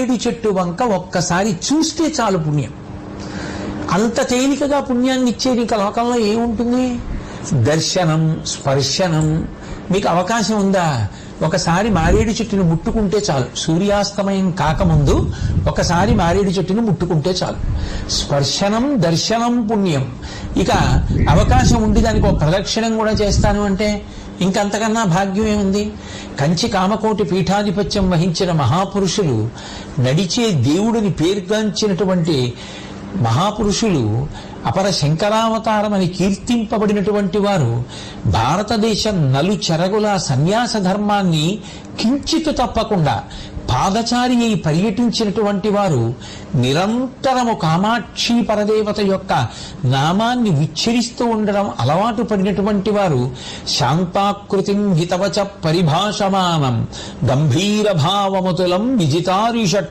మారేడు చెట్టు వంక ఒక్కసారి చూస్తే చాలు పుణ్యం. అంత తేలికగా పుణ్యాన్ని ఇచ్చేది ఇంకా లోకంలో ఏముంటుంది? దర్శనం, స్పర్శనం. మీకు అవకాశం ఉందా? ఒకసారి మారేడు చెట్టును ముట్టుకుంటే చాలు. సూర్యాస్తమయం కాకముందు ఒకసారి మారేడు చెట్టును ముట్టుకుంటే చాలు. స్పర్శనం, దర్శనం పుణ్యం. ఇక అవకాశం ఉండి దానికి ఒక ప్రదక్షిణం కూడా చేస్తాను అంటే ఇంకంతకన్నా భాగ్యం ఏముంది? కంచి కామకోటి పీఠాధిపత్యం వహించిన మహాపురుషులు, నడిచే దేవుడిని పేర్గాంచినటువంటి మహాపురుషులు, అపర శంకరావతారమని కీర్తింపబడినటువంటి వారు భారతదేశం నలుచెరగుల సన్యాస ధర్మాన్ని కించితు తప్పకుండా పాదచారి అయి పర్యటించినటువంటి వారు నిరంతరము కామాక్షి పరదేవత యొక్క నామాన్ని ఉచ్చరిస్తూ ఉండడం అలవాటు పడినటువంటి వారు శాంతాకృతిం హితవచ పరిభాషమానం గంభీర భావముతులం విజితారిషట్